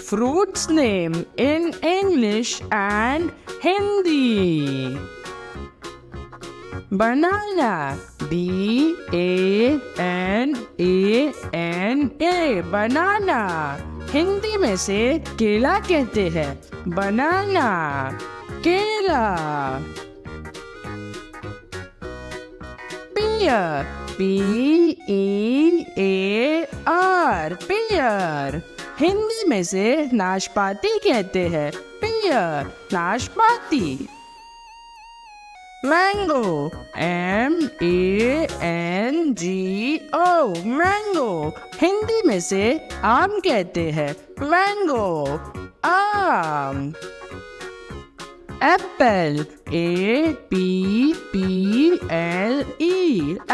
Fruits name in English and Hindi. Banana, B-A-N-A-N-A, banana. Hindi में से केला कहते हैं, बनाना, केला. Pear, P-E-A-R, pear. हिंदी में से नाशपाती कहते हैं, pear, नाशपाती. Mango, M-A-N-G-O, mango. हिंदी में से आम कहते हैं, mango, आम. Apple, A-P-P-L-E,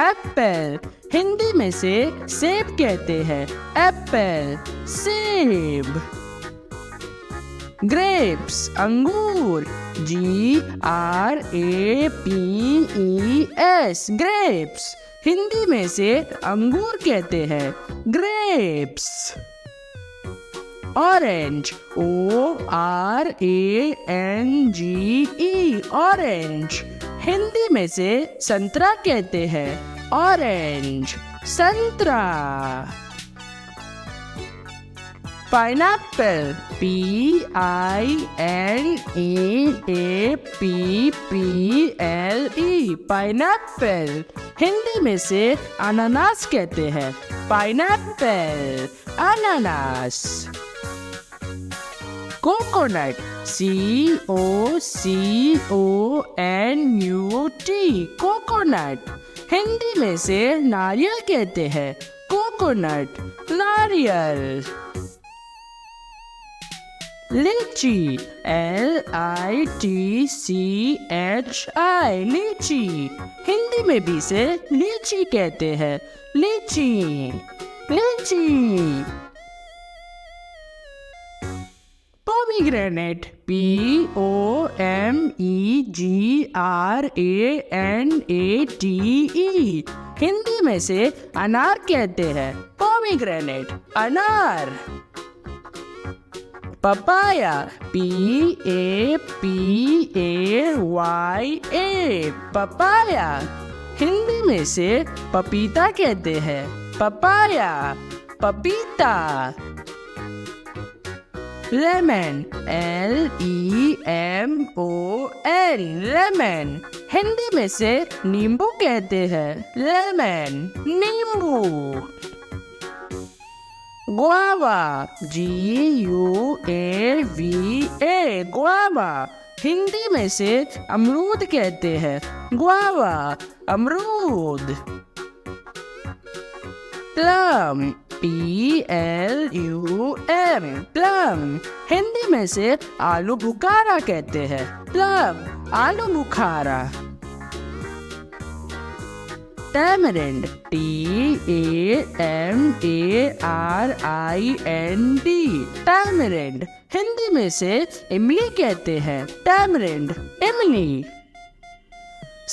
apple. हिंदी में से सेब कहते हैं, apple, सेब. Grapes, अंगूर, G-R-A-P-E-S, grapes. हिंदी में से अंगूर कहते हैं, grapes. Orange, O-R-A-N-G-E, orange. Hindi में से संतरा कहते हैं, orange, संतरा. Pineapple, P-I-N-A-A-P-P-L-E, pineapple. हिंदी में से अनानास कहते हैं, pineapple, अनानास. Coconut, C-O-C-O-N-U-T, coconut. हिंदी में से नारियल कहते हैं, coconut, नारियल. लीची, L-I-T-C-H-I, लीची. हिंदी में भी से लीची कहते हैं, लीची, लीची. Pomegranate, P-O-M-E-G-R-A-N-A-T-E. हिंदी में से अनार कहते हैं, pomegranate, अनार. Papaya, P-A-P-A-Y-A, papaya. हिंदी में से पपीता कहते हैं, papaya, पपीता. Lemon, L-E-M-O-N, lemon. हिंदी में से नींबू कहते हैं, lemon, नींबू. Guava, G-U-A-V-A, guava. हिंदी में से अमरूद कहते हैं, guava, अमरूद. Plum, P-L-U-M, plum. हिंदी में से आलू बुखारा कहते हैं, plum, आलू बुखारा. Tamarind, T-A-M-A-R-I-N-D, tamarind. हिंदी में से इमली कहते हैं, tamarind, इमली.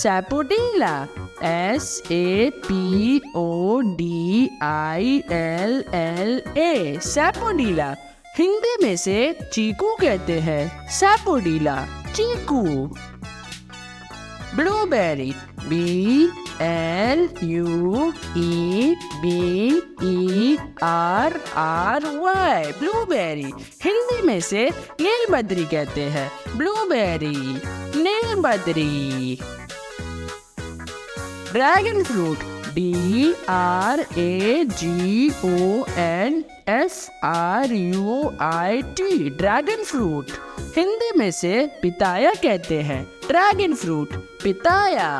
Sapodilla, S-A-P-O-D-I-L-L-A, sapodilla. हिंदी में से चीकू कहते हैं, sapodilla, चीकू. Blueberry, B-L-U-E-B-E-R-R-Y, blueberry. हिंदी में से नीलबद्री कहते हैं, blueberry, नीलबद्री. Dragon fruit, D-R-A-G-O-N-F-R-U-I-T, dragon fruit. Hindi में से पिताया कहते हैं, dragon fruit, पिताया.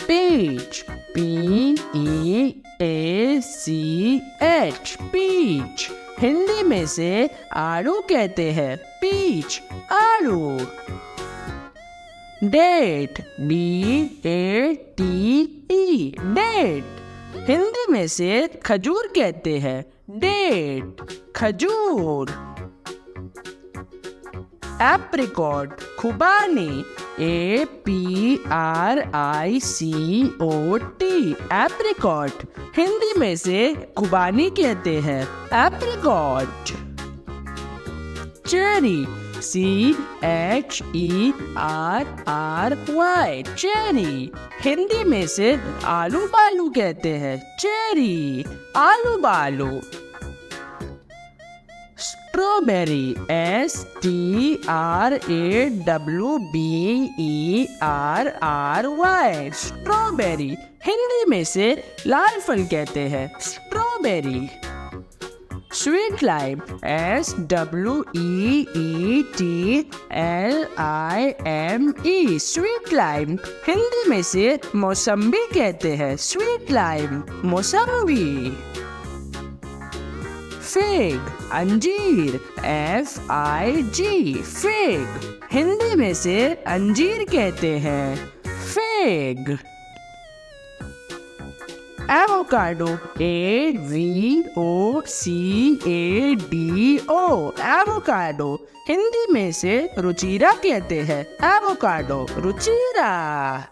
Peach, P-E-A-C-H, peach. Hindi में से आड़ू कहते हैं, peach, आड़ू. Date, D-A-T-E, date. हिंदी में से खजूर कहते हैं, date, खजूर. Apricot, खुबानी, APRICOT एप्रिकॉट। हिंदी में से खुबानी कहते हैं, apricot. Cherry CHERRY cherry. Hindi में से आलू बालू कहते हैं, चेरी, आलू बालू। Strawberry STRAWBERRY strawberry. हिंदी में से लाल फल कहते हैं, strawberry. Sweet lime SWEETLIME sweet lime. Hindi में से मौसम्बी कहते हैं, स्वीट लाइम, मौसम्बी। फिग अंजीर FIG फिग। हिंदी में से अंजीर कहते हैं, fig. Avocado AVOCADO avocado. Hindi में से रुचिरा कहते हैं, एवोकाडो, रुचिरा।